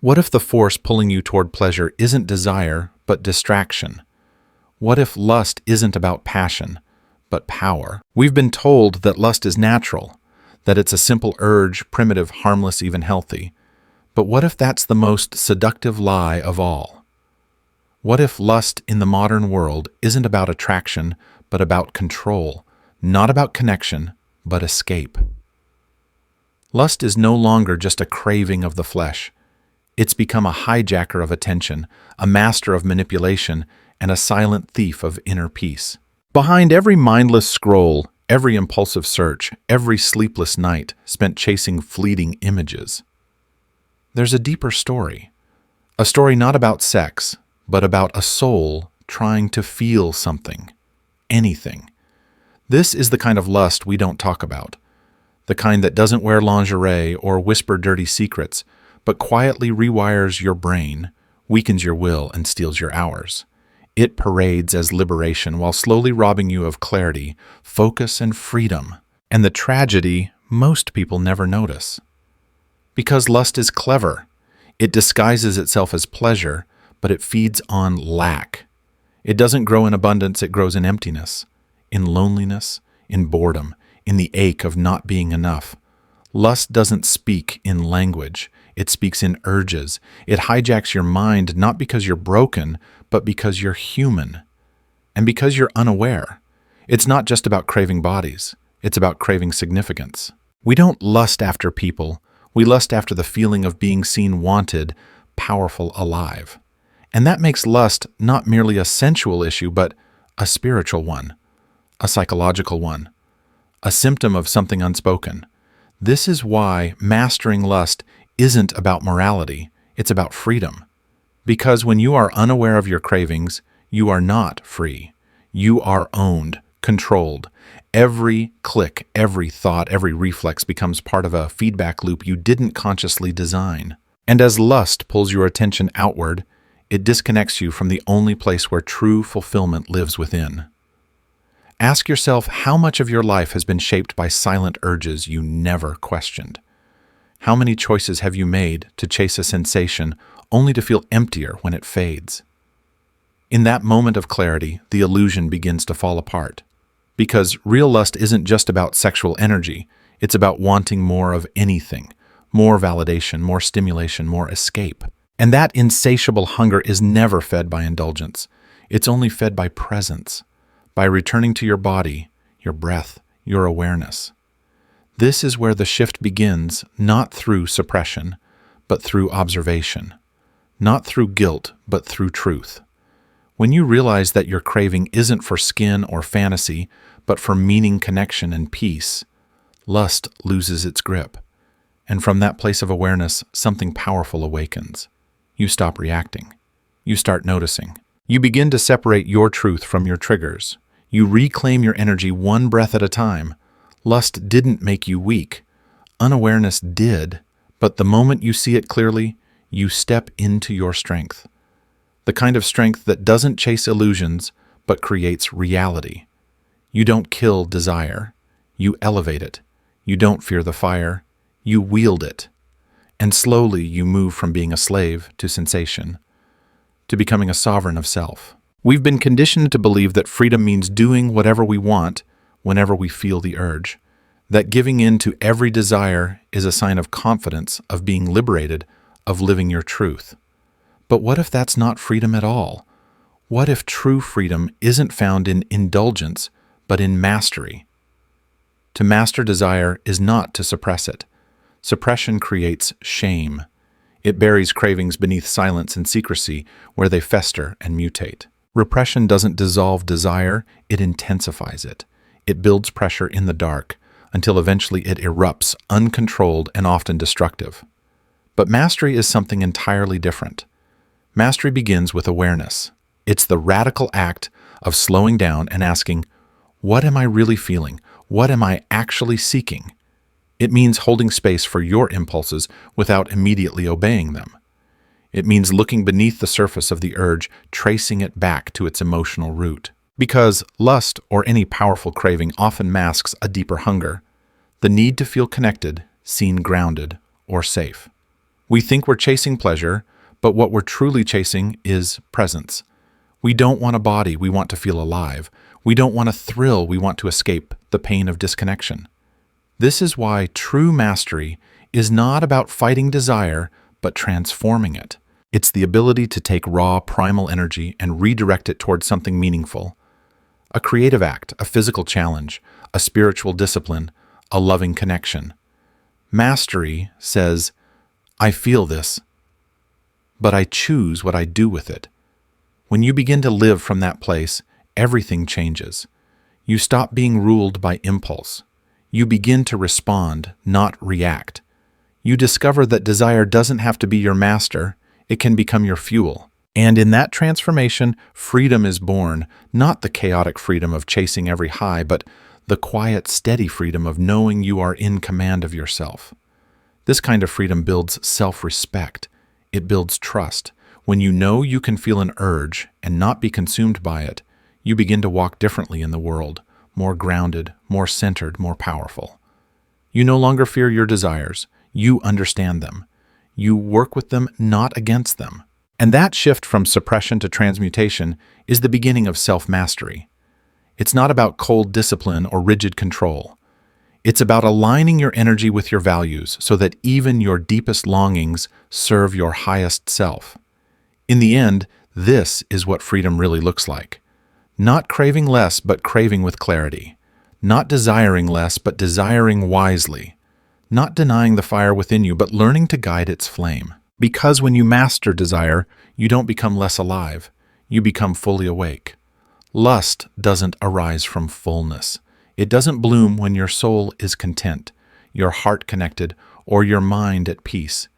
What if the force pulling you toward pleasure isn't desire, but distraction? What if lust isn't about passion, but power? We've been told that lust is natural, that it's a simple urge, primitive, harmless, even healthy. But what if that's the most seductive lie of all? What if lust in the modern world isn't about attraction, but about control, not about connection, but escape? Lust is no longer just a craving of the flesh. It's become a hijacker of attention, a master of manipulation, and a silent thief of inner peace. Behind every mindless scroll, every impulsive search, every sleepless night spent chasing fleeting images, there's a deeper story. A story not about sex, but about a soul trying to feel something, anything. This is the kind of lust we don't talk about. The kind that doesn't wear lingerie or whisper dirty secrets, but quietly rewires your brain, weakens your will, and steals your hours. It parades as liberation while slowly robbing you of clarity, focus, and freedom. And the tragedy, most people never notice. Because lust is clever. It disguises itself as pleasure, but it feeds on lack. It doesn't grow in abundance, it grows in emptiness, in loneliness, in boredom, in the ache of not being enough. Lust doesn't speak in language. It speaks in urges. It hijacks your mind not because you're broken, but because you're human. And because you're unaware. It's not just about craving bodies. It's about craving significance. We don't lust after people. We lust after the feeling of being seen wanted, powerful, alive. And that makes lust not merely a sensual issue, but a spiritual one, a psychological one, a symptom of something unspoken. This is why mastering lust isn't about morality, it's about freedom. Because when you are unaware of your cravings, you are not free. You are owned, controlled. Every click, every thought, every reflex becomes part of a feedback loop you didn't consciously design. And as lust pulls your attention outward, it disconnects you from the only place where true fulfillment lives within. Ask yourself how much of your life has been shaped by silent urges you never questioned. How many choices have you made to chase a sensation only to feel emptier when it fades? In that moment of clarity, the illusion begins to fall apart. Because real lust isn't just about sexual energy, it's about wanting more of anything, more validation, more stimulation, more escape. And that insatiable hunger is never fed by indulgence. It's only fed by presence, by returning to your body, your breath, your awareness. This is where the shift begins, not through suppression, but through observation. Not through guilt, but through truth. When you realize that your craving isn't for skin or fantasy, but for meaning, connection, and peace, lust loses its grip. And from that place of awareness, something powerful awakens. You stop reacting. You start noticing. You begin to separate your truth from your triggers. You reclaim your energy one breath at a time. Lust didn't make you weak. Unawareness did. But the moment you see it clearly, you step into your strength. The kind of strength that doesn't chase illusions, but creates reality. You don't kill desire. You elevate it. You don't fear the fire. You wield it. And slowly you move from being a slave to sensation, to becoming a sovereign of self. We've been conditioned to believe that freedom means doing whatever we want whenever we feel the urge, that giving in to every desire is a sign of confidence, of being liberated, of living your truth. But what if that's not freedom at all? What if true freedom isn't found in indulgence, but in mastery? To master desire is not to suppress it. Suppression creates shame. It buries cravings beneath silence and secrecy, where they fester and mutate. Repression doesn't dissolve desire, it intensifies it. It builds pressure in the dark, until eventually it erupts, uncontrolled and often destructive. But mastery is something entirely different. Mastery begins with awareness. It's the radical act of slowing down and asking, what am I really feeling? What am I actually seeking? It means holding space for your impulses without immediately obeying them. It means looking beneath the surface of the urge, tracing it back to its emotional root. Because lust, or any powerful craving, often masks a deeper hunger, the need to feel connected, seen, grounded, or safe. We think we're chasing pleasure, but what we're truly chasing is presence. We don't want a body, we want to feel alive. We don't want a thrill, we want to escape the pain of disconnection. This is why true mastery is not about fighting desire, but transforming it. It's the ability to take raw, primal energy and redirect it towards something meaningful. A creative act, a physical challenge, a spiritual discipline, a loving connection. Mastery says, I feel this, but I choose what I do with it. When you begin to live from that place, everything changes. You stop being ruled by impulse. You begin to respond, not react. You discover that desire doesn't have to be your master, it can become your fuel. And in that transformation, freedom is born, not the chaotic freedom of chasing every high, but the quiet, steady freedom of knowing you are in command of yourself. This kind of freedom builds self-respect. It builds trust. When you know you can feel an urge and not be consumed by it, you begin to walk differently in the world, more grounded, more centered, more powerful. You no longer fear your desires. You understand them. You work with them, not against them. And that shift from suppression to transmutation is the beginning of self-mastery. It's not about cold discipline or rigid control. It's about aligning your energy with your values so that even your deepest longings serve your highest self. In the end, this is what freedom really looks like. Not craving less, but craving with clarity. Not desiring less, but desiring wisely. Not denying the fire within you, but learning to guide its flame. Because when you master desire, you don't become less alive. You become fully awake. Lust doesn't arise from fullness. It doesn't bloom when your soul is content, your heart connected, or your mind at peace.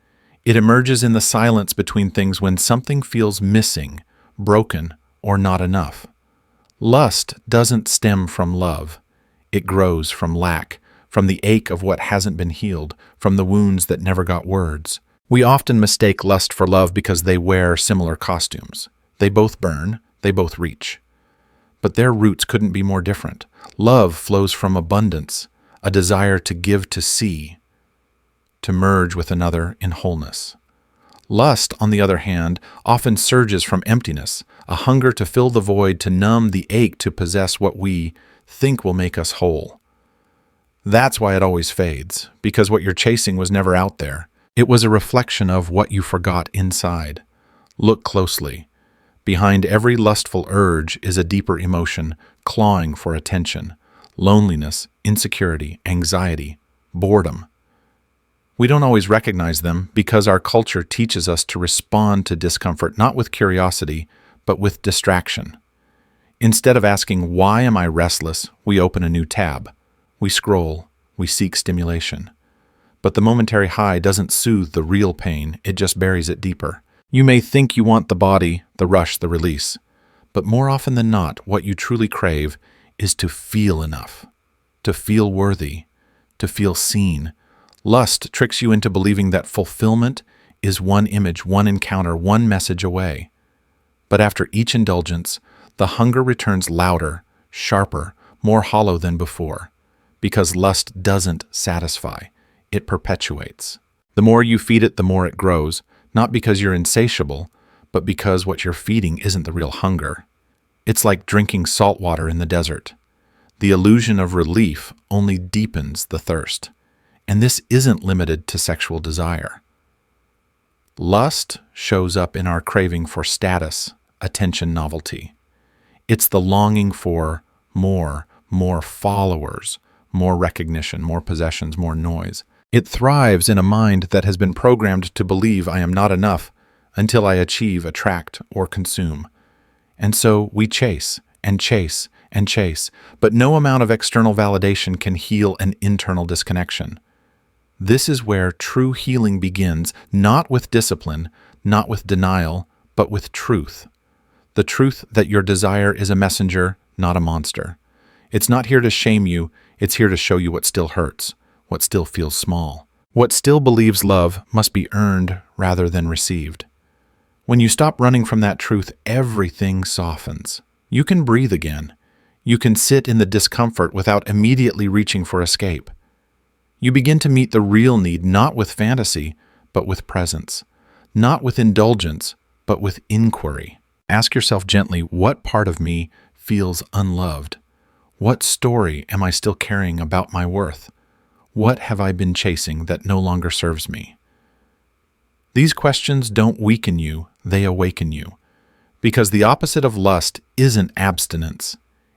It emerges in the silence between things when something feels missing, broken, or not enough. Lust doesn't stem from love. It grows from lack, from the ache of what hasn't been healed, from the wounds that never got words. We often mistake lust for love because they wear similar costumes. They both burn, they both reach. But their roots couldn't be more different. Love flows from abundance, a desire to give to see, to merge with another in wholeness. Lust, on the other hand, often surges from emptiness, a hunger to fill the void, to numb the ache to possess what we think will make us whole. That's why it always fades, because what you're chasing was never out there. It was a reflection of what you forgot inside. Look closely. Behind every lustful urge is a deeper emotion, clawing for attention. Loneliness, insecurity, anxiety, boredom. We don't always recognize them because our culture teaches us to respond to discomfort not with curiosity, but with distraction. Instead of asking, why am I restless, we open a new tab. We scroll, we seek stimulation. But the momentary high doesn't soothe the real pain, it just buries it deeper. You may think you want the body, the rush, the release. But more often than not, what you truly crave is to feel enough, to feel worthy, to feel seen. Lust tricks you into believing that fulfillment is one image, one encounter, one message away. But after each indulgence, the hunger returns louder, sharper, more hollow than before. Because lust doesn't satisfy, it perpetuates. The more you feed it, the more it grows, not because you're insatiable, but because what you're feeding isn't the real hunger. It's like drinking salt water in the desert. The illusion of relief only deepens the thirst. And this isn't limited to sexual desire. Lust shows up in our craving for status, attention, novelty. It's the longing for more followers, more recognition, more possessions, more noise. It thrives in a mind that has been programmed to believe I am not enough until I achieve, attract, or consume. And so we chase and chase and chase, but no amount of external validation can heal an internal disconnection. This is where true healing begins, not with discipline, not with denial, but with truth. The truth that your desire is a messenger, not a monster. It's not here to shame you, it's here to show you what still hurts, what still feels small. What still believes love must be earned rather than received. When you stop running from that truth, everything softens. You can breathe again. You can sit in the discomfort without immediately reaching for escape. You begin to meet the real need not with fantasy, but with presence. Not with indulgence, but with inquiry. Ask yourself gently, what part of me feels unloved? What story am I still carrying about my worth? What have I been chasing that no longer serves me? These questions don't weaken you, they awaken you. Because the opposite of lust isn't abstinence,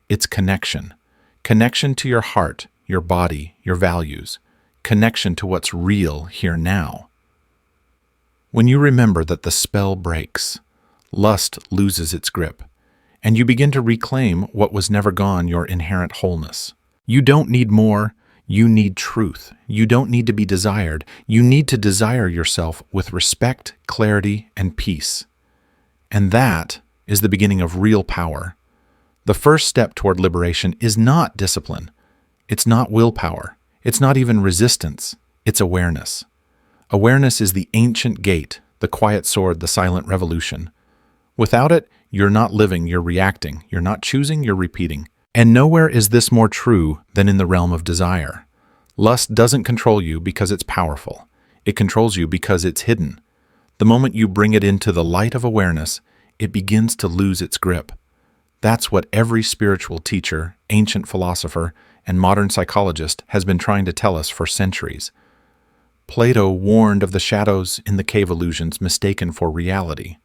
it's connection. Connection to your heart, your body, your values. Connection to what's real here now. When you remember that the spell breaks, lust loses its grip, and you begin to reclaim what was never gone, your inherent wholeness. You don't need more, you need truth. You don't need to be desired, you need to desire yourself with respect, clarity, and peace. And that is the beginning of real power. The first step toward liberation is not discipline. It's not willpower. It's not even resistance. It's awareness. Awareness is the ancient gate, the quiet sword, the silent revolution. Without it, you're not living, you're reacting. You're not choosing, you're repeating. And nowhere is this more true than in the realm of desire. Lust doesn't control you because it's powerful. It controls you because it's hidden. The moment you bring it into the light of awareness, it begins to lose its grip. That's what every spiritual teacher, ancient philosopher, and modern psychologist has been trying to tell us for centuries. Plato warned of the shadows in the cave illusions mistaken for reality.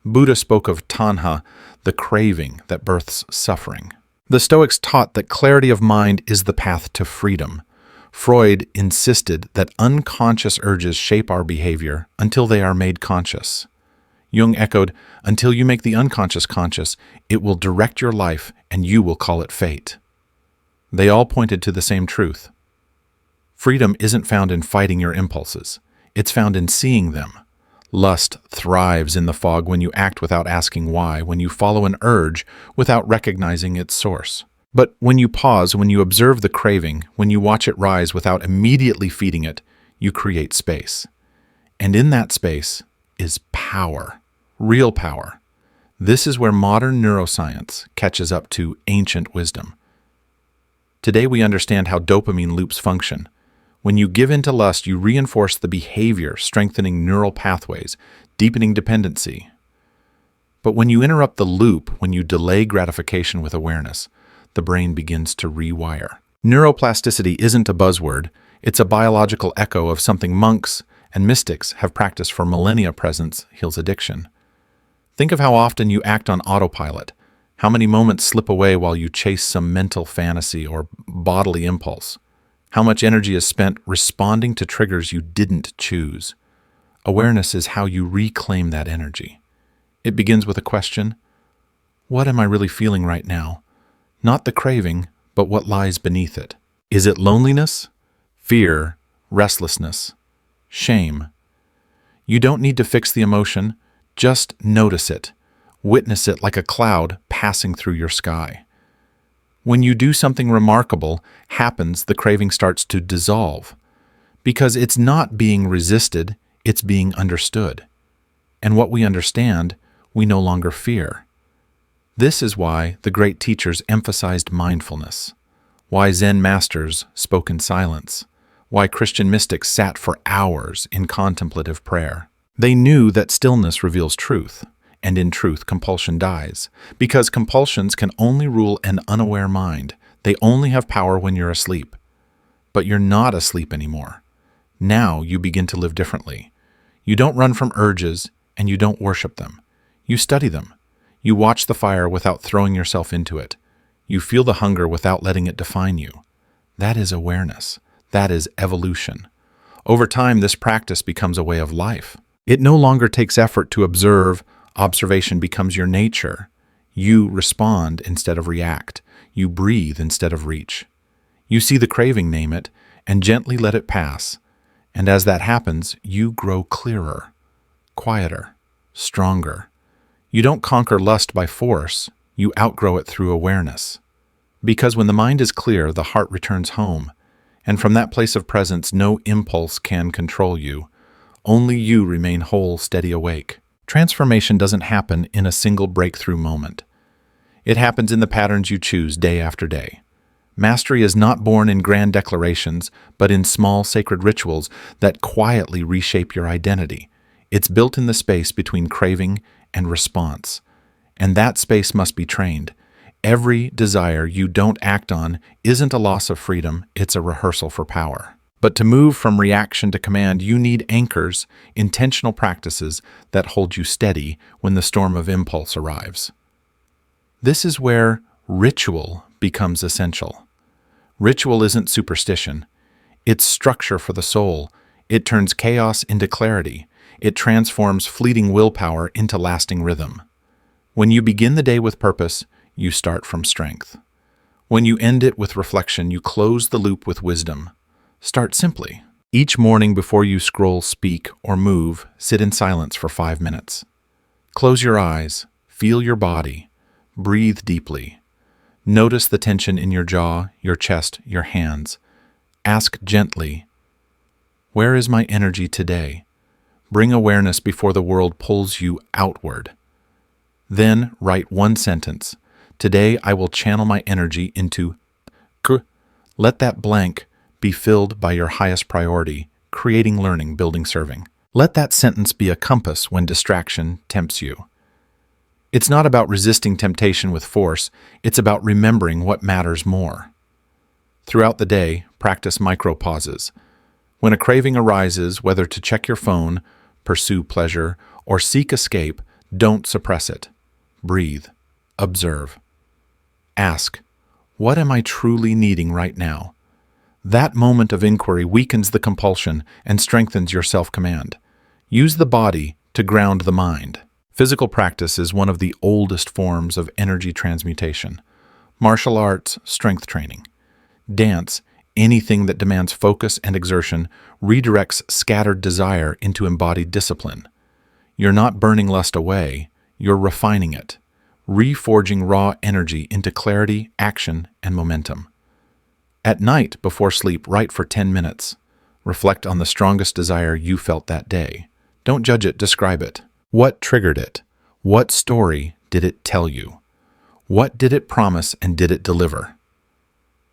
Buddha spoke of tanha, the craving that births suffering. The Stoics taught that clarity of mind is the path to freedom. Freud insisted that unconscious urges shape our behavior until they are made conscious. Jung echoed, until you make the unconscious conscious, it will direct your life and you will call it fate. They all pointed to the same truth. Freedom isn't found in fighting your impulses. It's found in seeing them. Lust thrives in the fog when you act without asking why, when you follow an urge without recognizing its source. But when you pause, when you observe the craving, when you watch it rise without immediately feeding it, you create space. And in that space is power, real power. This is where modern neuroscience catches up to ancient wisdom. Today we understand how dopamine loops function. When you give in to lust, you reinforce the behavior, strengthening neural pathways, deepening dependency. But when you interrupt the loop, when you delay gratification with awareness, the brain begins to rewire. Neuroplasticity isn't a buzzword, it's a biological echo of something monks and mystics have practiced for millennia. Presence heals addiction. Think of how often you act on autopilot, how many moments slip away while you chase some mental fantasy or bodily impulse. How much energy is spent responding to triggers you didn't choose. Awareness is how you reclaim that energy. It begins with a question: what am I really feeling right now? Not the craving, but what lies beneath it. Is it loneliness, fear, restlessness, shame? You don't need to fix the emotion, just notice it. Witness it like a cloud passing through your sky. When you do something remarkable happens, the craving starts to dissolve. Because it's not being resisted, it's being understood. And what we understand, we no longer fear. This is why the great teachers emphasized mindfulness, why Zen masters spoke in silence, why Christian mystics sat for hours in contemplative prayer. They knew that stillness reveals truth. And in truth, compulsion dies. Because compulsions can only rule an unaware mind. They only have power when you're asleep. But you're not asleep anymore. Now you begin to live differently. You don't run from urges, and you don't worship them. You study them. You watch the fire without throwing yourself into it. You feel the hunger without letting it define you. That is awareness. That is evolution. Over time, this practice becomes a way of life. It no longer takes effort to observe. Observation becomes your nature. You respond instead of react. You breathe instead of reach. You see the craving, name it, and gently let it pass. And as that happens, you grow clearer, quieter, stronger. You don't conquer lust by force. You outgrow it through awareness. Because when the mind is clear, the heart returns home. And from that place of presence, no impulse can control you. Only you remain whole, steady, awake. Transformation doesn't happen in a single breakthrough moment. It happens in the patterns you choose day after day. Mastery is not born in grand declarations, but in small sacred rituals that quietly reshape your identity. It's built in the space between craving and response. And that space must be trained. Every desire you don't act on isn't a loss of freedom, it's a rehearsal for power. But to move from reaction to command, you need anchors, intentional practices that hold you steady when the storm of impulse arrives. This is where ritual becomes essential. Ritual isn't superstition. It's structure for the soul. It turns chaos into clarity. It transforms fleeting willpower into lasting rhythm. When you begin the day with purpose, you start from strength. When you end it with reflection, you close the loop with wisdom. Start simply. Each morning before you scroll, speak, or move, sit in silence for 5 minutes. Close your eyes, feel your body, breathe deeply. Notice the tension in your jaw, your chest, your hands. Ask gently, where is my energy today? Bring awareness before the world pulls you outward. Then write one sentence. Today I will channel my energy into k. Let that blank be filled by your highest priority, creating, learning, building, serving. Let that sentence be a compass when distraction tempts you. It's not about resisting temptation with force, it's about remembering what matters more. Throughout the day, practice micro-pauses. When a craving arises, whether to check your phone, pursue pleasure, or seek escape, don't suppress it. Breathe. Observe. Ask, what am I truly needing right now? That moment of inquiry weakens the compulsion and strengthens your self-command. Use the body to ground the mind. Physical practice is one of the oldest forms of energy transmutation. Martial arts, strength training. Dance, anything that demands focus and exertion, redirects scattered desire into embodied discipline. You're not burning lust away, you're refining it, reforging raw energy into clarity, action, and momentum. At night, before sleep, write for 10 minutes. Reflect on the strongest desire you felt that day. Don't judge it, describe it. What triggered it? What story did it tell you? What did it promise and did it deliver?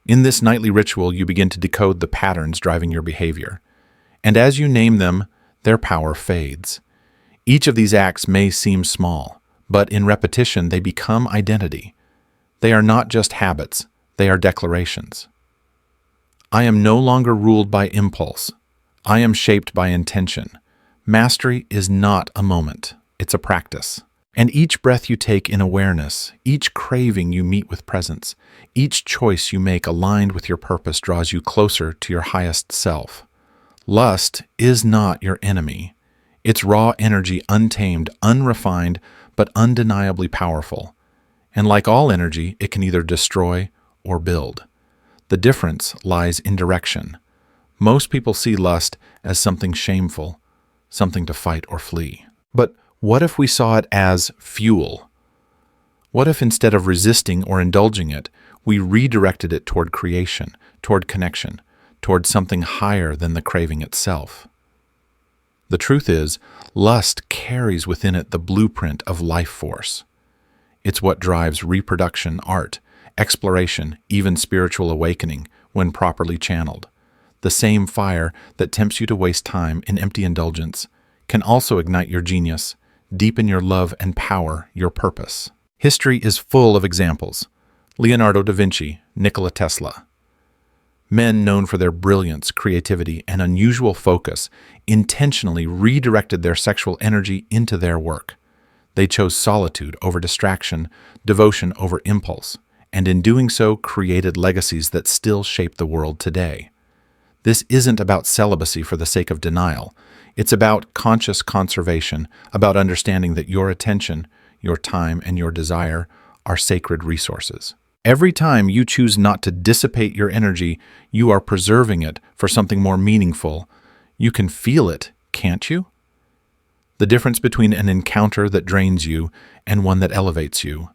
In this nightly ritual, you begin to decode the patterns driving your behavior. And as you name them, their power fades. Each of these acts may seem small, but in repetition, they become identity. They are not just habits, they are declarations. I am no longer ruled by impulse. I am shaped by intention. Mastery is not a moment, it's a practice. And each breath you take in awareness, each craving you meet with presence, each choice you make aligned with your purpose draws you closer to your highest self. Lust is not your enemy. It's raw energy, untamed, unrefined, but undeniably powerful. And like all energy, it can either destroy or build. The difference lies in direction. Most people see lust as something shameful, something to fight or flee. But what if we saw it as fuel? What if instead of resisting or indulging it, we redirected it toward creation, toward connection, toward something higher than the craving itself? The truth is, lust carries within it the blueprint of life force. It's what drives reproduction, art, exploration, even spiritual awakening when properly channeled. The same fire that tempts you to waste time in empty indulgence can also ignite your genius, deepen your love and power your purpose. History is full of examples. Leonardo da Vinci, Nikola Tesla. Men known for their brilliance, creativity, and unusual focus intentionally redirected their sexual energy into their work. They chose solitude over distraction, devotion over impulse, and in doing so created legacies that still shape the world today. This isn't about celibacy for the sake of denial. It's about conscious conservation, about understanding that your attention, your time, and your desire are sacred resources. Every time you choose not to dissipate your energy, you are preserving it for something more meaningful. You can feel it, can't you? The difference between an encounter that drains you and one that elevates you.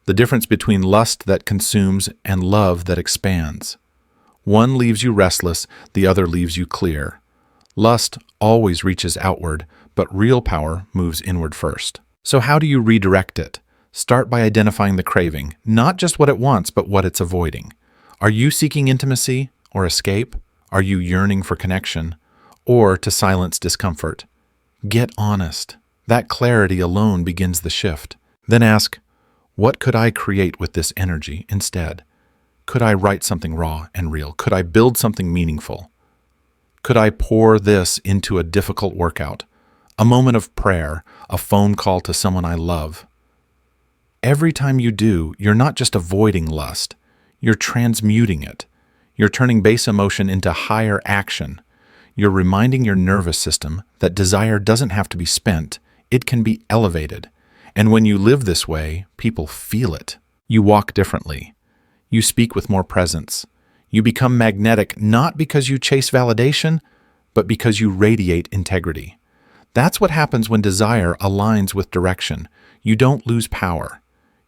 The difference between lust that consumes and love that expands. One leaves you restless, the other leaves you clear. Lust always reaches outward, but real power moves inward first. So how do you redirect it? Start by identifying the craving, not just what it wants, but what it's avoiding. Are you seeking intimacy or escape? Are you yearning for connection or to silence discomfort? Get honest. That clarity alone begins the shift. Then ask, what could I create with this energy instead? Could I write something raw and real? Could I build something meaningful? Could I pour this into a difficult workout, a moment of prayer, a phone call to someone I love? Every time you do, you're not just avoiding lust, you're transmuting it. You're turning base emotion into higher action. You're reminding your nervous system that desire doesn't have to be spent, it can be elevated. And when you live this way, people feel it. You walk differently. You speak with more presence. You become magnetic not because you chase validation, but because you radiate integrity. That's what happens when desire aligns with direction. You don't lose power.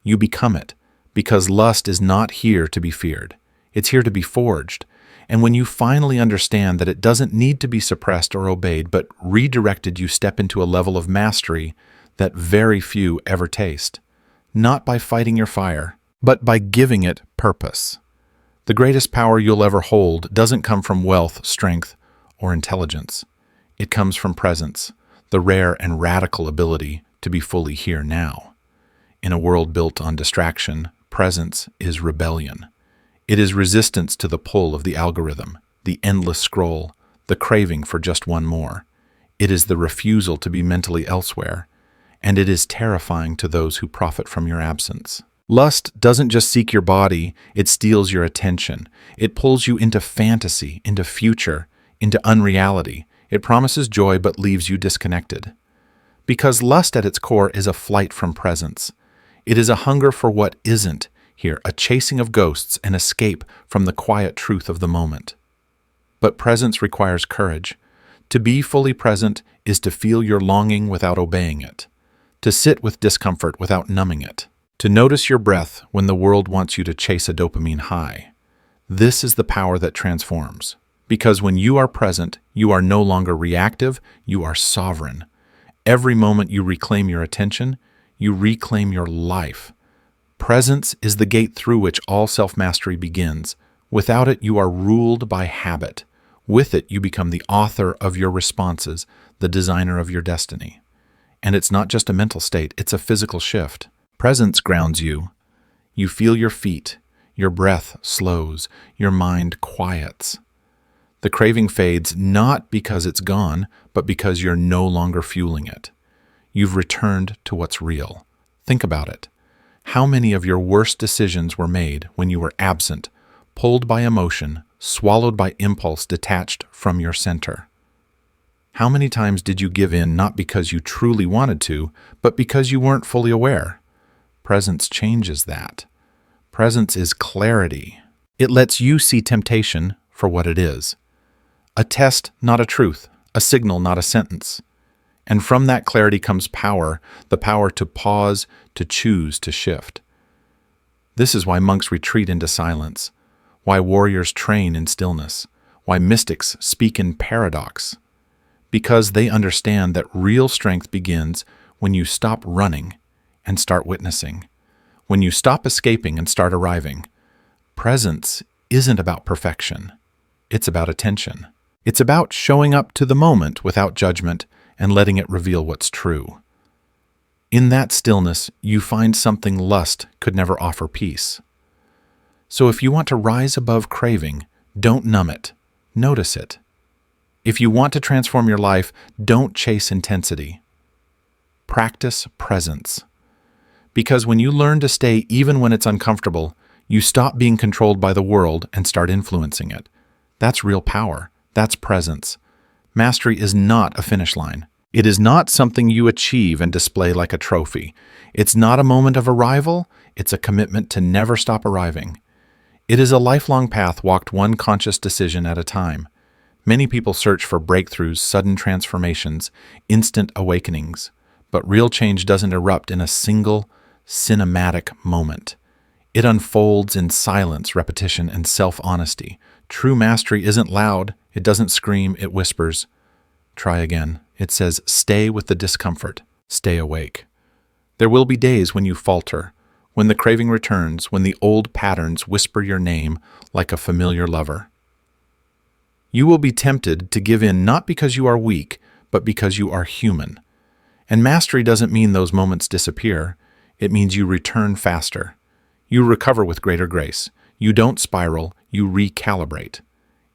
You become it, because lust is not here to be feared. It's here to be forged. And when you finally understand that it doesn't need to be suppressed or obeyed, but redirected, you step into a level of mastery that very few ever taste. Not by fighting your fire, but by giving it purpose. The greatest power you'll ever hold doesn't come from wealth, strength, or intelligence. It comes from presence, the rare and radical ability to be fully here now. In a world built on distraction, presence is rebellion. It is resistance to the pull of the algorithm, the endless scroll, the craving for just one more. It is the refusal to be mentally elsewhere, and it is terrifying to those who profit from your absence. Lust doesn't just seek your body, it steals your attention. It pulls you into fantasy, into future, into unreality. It promises joy but leaves you disconnected. Because lust at its core is a flight from presence. It is a hunger for what isn't here, a chasing of ghosts, an escape from the quiet truth of the moment. But presence requires courage. To be fully present is to feel your longing without obeying it, to sit with discomfort without numbing it, to notice your breath when the world wants you to chase a dopamine high. This is the power that transforms. Because when you are present, you are no longer reactive, you are sovereign. Every moment you reclaim your attention, you reclaim your life. Presence is the gate through which all self-mastery begins. Without it, you are ruled by habit. With it, you become the author of your responses, the designer of your destiny. And it's not just a mental state, it's a physical shift. Presence grounds you. You feel your feet, your breath slows, your mind quiets. The craving fades not because it's gone, but because you're no longer fueling it. You've returned to what's real. Think about it. How many of your worst decisions were made when you were absent, pulled by emotion, swallowed by impulse, detached from your center? How many times did you give in not because you truly wanted to, but because you weren't fully aware? Presence changes that. Presence is clarity. It lets you see temptation for what it is. A test, not a truth. A signal, not a sentence. And from that clarity comes power, the power to pause, to choose, to shift. This is why monks retreat into silence, why warriors train in stillness, why mystics speak in paradox. Because they understand that real strength begins when you stop running and start witnessing, when you stop escaping and start arriving. Presence isn't about perfection. It's about attention. It's about showing up to the moment without judgment and letting it reveal what's true. In that stillness, you find something lust could never offer peace. So if you want to rise above craving, don't numb it. Notice it. If you want to transform your life, don't chase intensity. Practice presence. Because when you learn to stay even when it's uncomfortable, you stop being controlled by the world and start influencing it. That's real power. That's presence. Mastery is not a finish line. It is not something you achieve and display like a trophy. It's not a moment of arrival. It's a commitment to never stop arriving. It is a lifelong path walked one conscious decision at a time. Many people search for breakthroughs, sudden transformations, instant awakenings. But real change doesn't erupt in a single, cinematic moment. It unfolds in silence, repetition, and self-honesty. True mastery isn't loud. It doesn't scream. It whispers. Try again. It says, stay with the discomfort. Stay awake. There will be days when you falter, when the craving returns, when the old patterns whisper your name like a familiar lover. You will be tempted to give in not because you are weak, but because you are human. And mastery doesn't mean those moments disappear. It means you return faster. You recover with greater grace. You don't spiral, you recalibrate.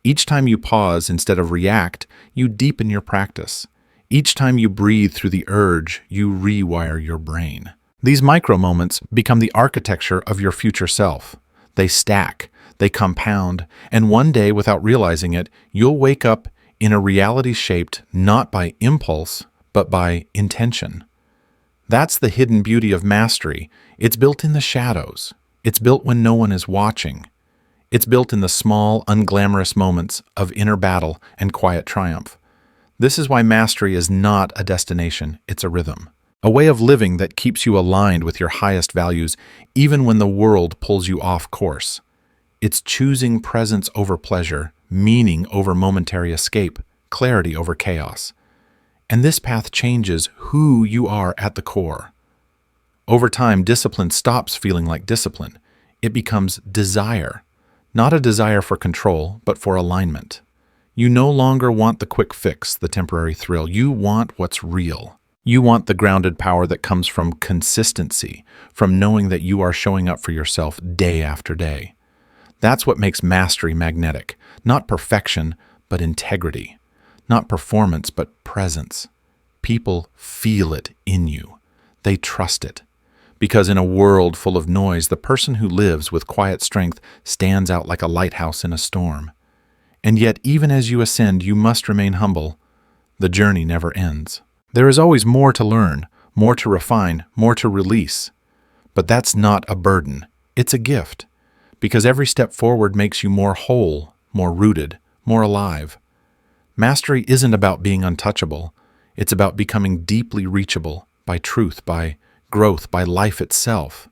Each time you pause instead of react, you deepen your practice. Each time you breathe through the urge, you rewire your brain. These micro moments become the architecture of your future self. They stack, they compound, and one day, without realizing it, you'll wake up in a reality shaped not by impulse, but by intention. That's the hidden beauty of mastery. It's built in the shadows. It's built when no one is watching. It's built in the small, unglamorous moments of inner battle and quiet triumph. This is why mastery is not a destination, it's a rhythm. A way of living that keeps you aligned with your highest values, even when the world pulls you off course. It's choosing presence over pleasure, meaning over momentary escape, clarity over chaos. And this path changes who you are at the core. Over time, discipline stops feeling like discipline. It becomes desire. Not a desire for control, but for alignment. You no longer want the quick fix, the temporary thrill. You want what's real. You want the grounded power that comes from consistency, from knowing that you are showing up for yourself day after day. That's what makes mastery magnetic. Not perfection, but integrity. Not performance, but presence. People feel it in you. They trust it. Because in a world full of noise, the person who lives with quiet strength stands out like a lighthouse in a storm. And yet, even as you ascend, you must remain humble. The journey never ends. There is always more to learn, more to refine, more to release. But that's not a burden. It's a gift. Because every step forward makes you more whole, more rooted, more alive. Mastery isn't about being untouchable. It's about becoming deeply reachable by truth, by growth, by life itself.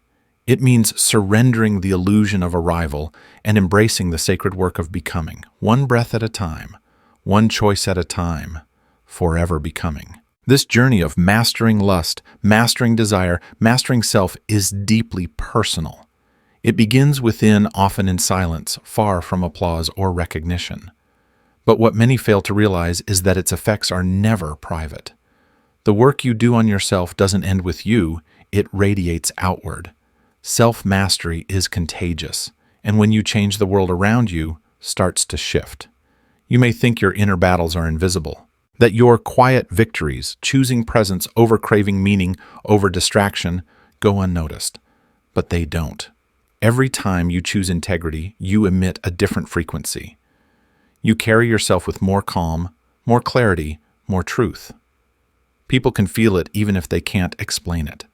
It means surrendering the illusion of arrival and embracing the sacred work of becoming, one breath at a time, one choice at a time, forever becoming. This journey of mastering lust, mastering desire, mastering self is deeply personal. It begins within, often in silence, far from applause or recognition. But what many fail to realize is that its effects are never private. The work you do on yourself doesn't end with you, it radiates outward. Self-mastery is contagious, and when you change the world around you, starts to shift. You may think your inner battles are invisible, that your quiet victories, choosing presence over craving meaning, over distraction, go unnoticed. But they don't. Every time you choose integrity, you emit a different frequency. You carry yourself with more calm, more clarity, more truth. People can feel it even if they can't explain it.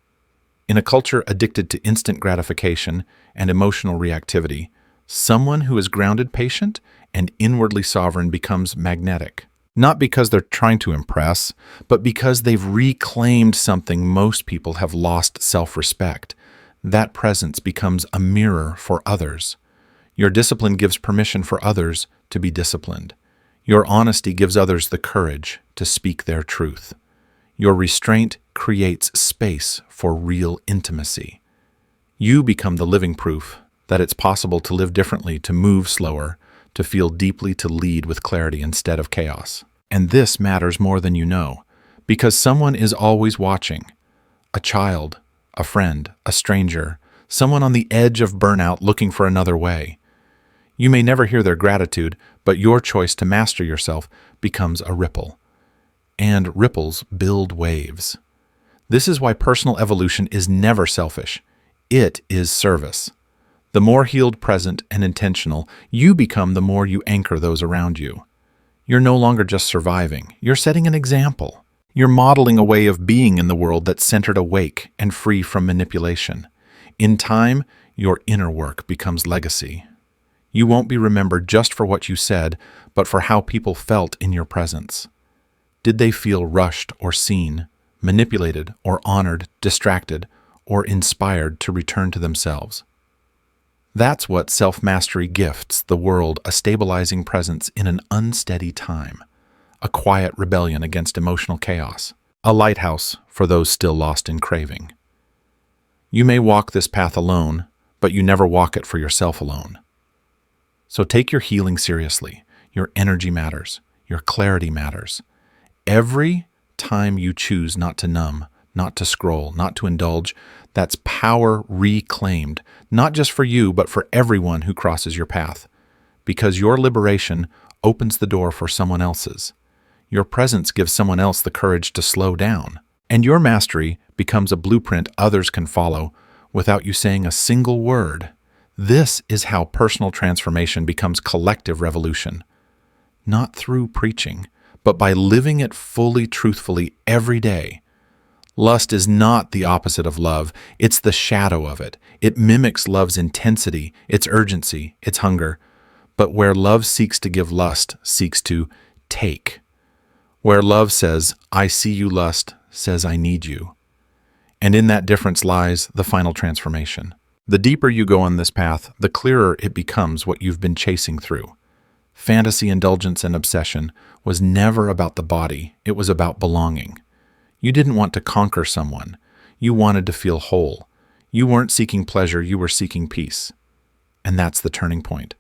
In a culture addicted to instant gratification and emotional reactivity, someone who is grounded, patient, and inwardly sovereign becomes magnetic. Not because they're trying to impress, but because they've reclaimed something most people have lost: self-respect. That presence becomes a mirror for others. Your discipline gives permission for others to be disciplined. Your honesty gives others the courage to speak their truth. Your restraint creates space for real intimacy. You become the living proof that it's possible to live differently, to move slower, to feel deeply, to lead with clarity instead of chaos. And this matters more than you know, because someone is always watching. A child, a friend, a stranger, someone on the edge of burnout looking for another way. You may never hear their gratitude, but your choice to master yourself becomes a ripple. And ripples build waves. This is why personal evolution is never selfish. It is service. The more healed, present, and intentional you become, the more you anchor those around you. You're no longer just surviving. You're setting an example. You're modeling a way of being in the world that's centered, awake, and free from manipulation. In time, your inner work becomes legacy. You won't be remembered just for what you said, but for how people felt in your presence. Did they feel rushed or seen, manipulated or honored, distracted, or inspired to return to themselves? That's what self-mastery gifts the world: a stabilizing presence in an unsteady time, a quiet rebellion against emotional chaos, a lighthouse for those still lost in craving. You may walk this path alone, but you never walk it for yourself alone. So take your healing seriously. Your energy matters. Your clarity matters. Every time you choose not to numb, not to scroll, not to indulge, that's power reclaimed, not just for you, but for everyone who crosses your path. Because your liberation opens the door for someone else's. Your presence gives someone else the courage to slow down. And your mastery becomes a blueprint others can follow without you saying a single word. This is how personal transformation becomes collective revolution. Not through preaching, but by living it fully, truthfully every day. Lust is not the opposite of love. It's the shadow of it. It mimics love's intensity, its urgency, its hunger. But where love seeks to give, lust seeks to take. Where love says, I see you, lust says, I need you. And in that difference lies the final transformation. The deeper you go on this path, the clearer it becomes what you've been chasing through. Fantasy, indulgence, and obsession was never about the body. It was about belonging. You didn't want to conquer someone. You wanted to feel whole. You weren't seeking pleasure, you were seeking peace. And that's the turning point.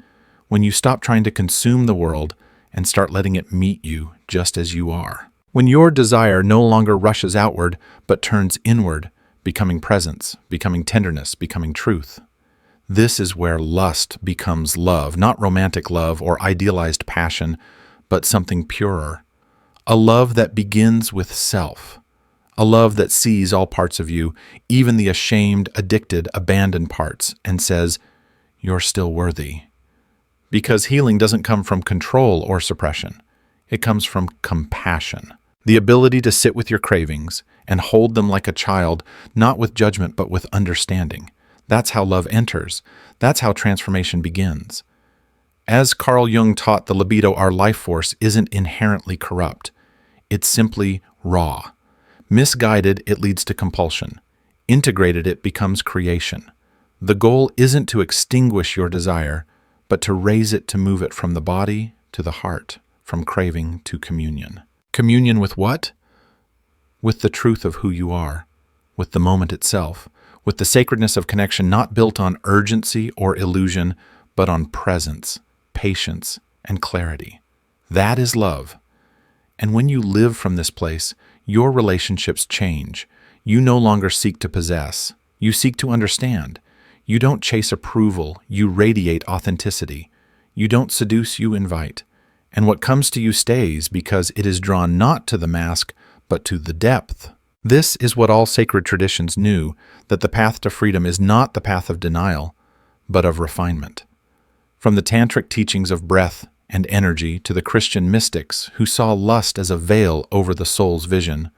When you stop trying to consume the world and start letting it meet you just as you are. When your desire no longer rushes outward, but turns inward, becoming presence, becoming tenderness, becoming truth. This is where lust becomes love, not romantic love or idealized passion, but something purer. A love that begins with self. A love that sees all parts of you, even the ashamed, addicted, abandoned parts, and says, you're still worthy. Because healing doesn't come from control or suppression. It comes from compassion. The ability to sit with your cravings and hold them like a child, not with judgment but with understanding. That's how love enters. That's how transformation begins. As Carl Jung taught, the libido, our life force, isn't inherently corrupt. It's simply raw. Misguided, it leads to compulsion. Integrated, it becomes creation. The goal isn't to extinguish your desire, but to raise it, to move it from the body to the heart, from craving to communion. Communion with what? With the truth of who you are, with the moment itself, with the sacredness of connection not built on urgency or illusion, but on presence, patience, and clarity. That is love. And when you live from this place, your relationships change. You no longer seek to possess. You seek to understand. You don't chase approval. You radiate authenticity. You don't seduce, you invite. And what comes to you stays because it is drawn not to the mask, but to the depth. This is what all sacred traditions knew, that the path to freedom is not the path of denial, but of refinement. From the tantric teachings of breath and energy to the Christian mystics who saw lust as a veil over the soul's vision,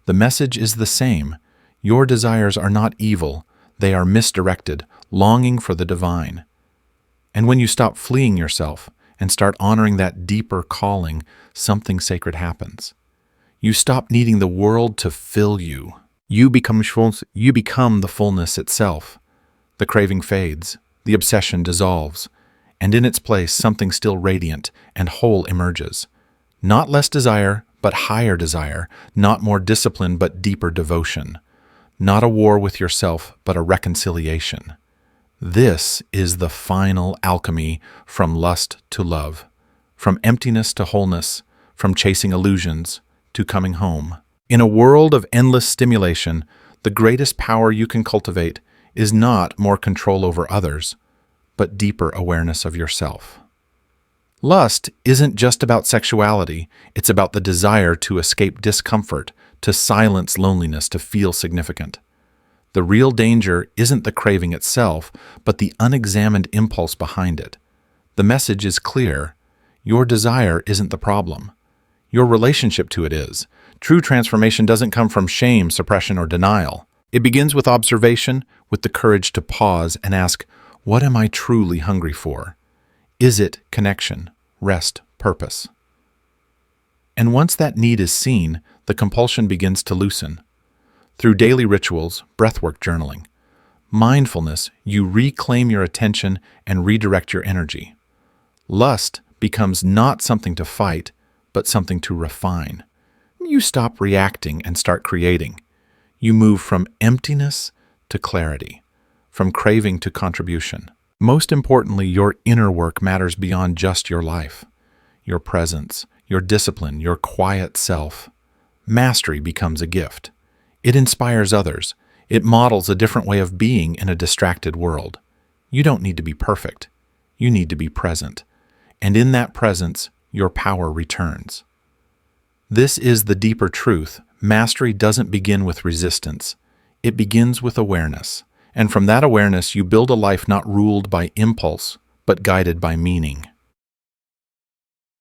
the message is the same. Your desires are not evil, they are misdirected, longing for the divine. And when you stop fleeing yourself and start honoring that deeper calling, something sacred happens. You stop needing the world to fill you. You become the fullness itself. The craving fades, the obsession dissolves, and in its place something still radiant and whole emerges. Not less desire, but higher desire, not more discipline, but deeper devotion. Not a war with yourself, but a reconciliation. This is the final alchemy from lust to love, from emptiness to wholeness, from chasing illusions to coming home. In a world of endless stimulation, the greatest power you can cultivate is not more control over others, but deeper awareness of yourself. Lust isn't just about sexuality, it's about the desire to escape discomfort, to silence loneliness, to feel significant. The real danger isn't the craving itself, but the unexamined impulse behind it. The message is clear. Your desire isn't the problem. Your relationship to it is. True transformation doesn't come from shame, suppression, or denial. It begins with observation, with the courage to pause and ask, what am I truly hungry for? Is it connection, rest, purpose? And once that need is seen, the compulsion begins to loosen. Through daily rituals, breathwork, journaling, mindfulness, you reclaim your attention and redirect your energy. Lust becomes not something to fight, but something to refine. You stop reacting and start creating. You move from emptiness to clarity, from craving to contribution. Most importantly, your inner work matters beyond just your life, your presence, your discipline, your quiet self. Mastery becomes a gift. It inspires others. It models a different way of being in a distracted world. You don't need to be perfect. You need to be present. And in that presence, your power returns. This is the deeper truth. Mastery doesn't begin with resistance. It begins with awareness. And from that awareness, you build a life not ruled by impulse, but guided by meaning.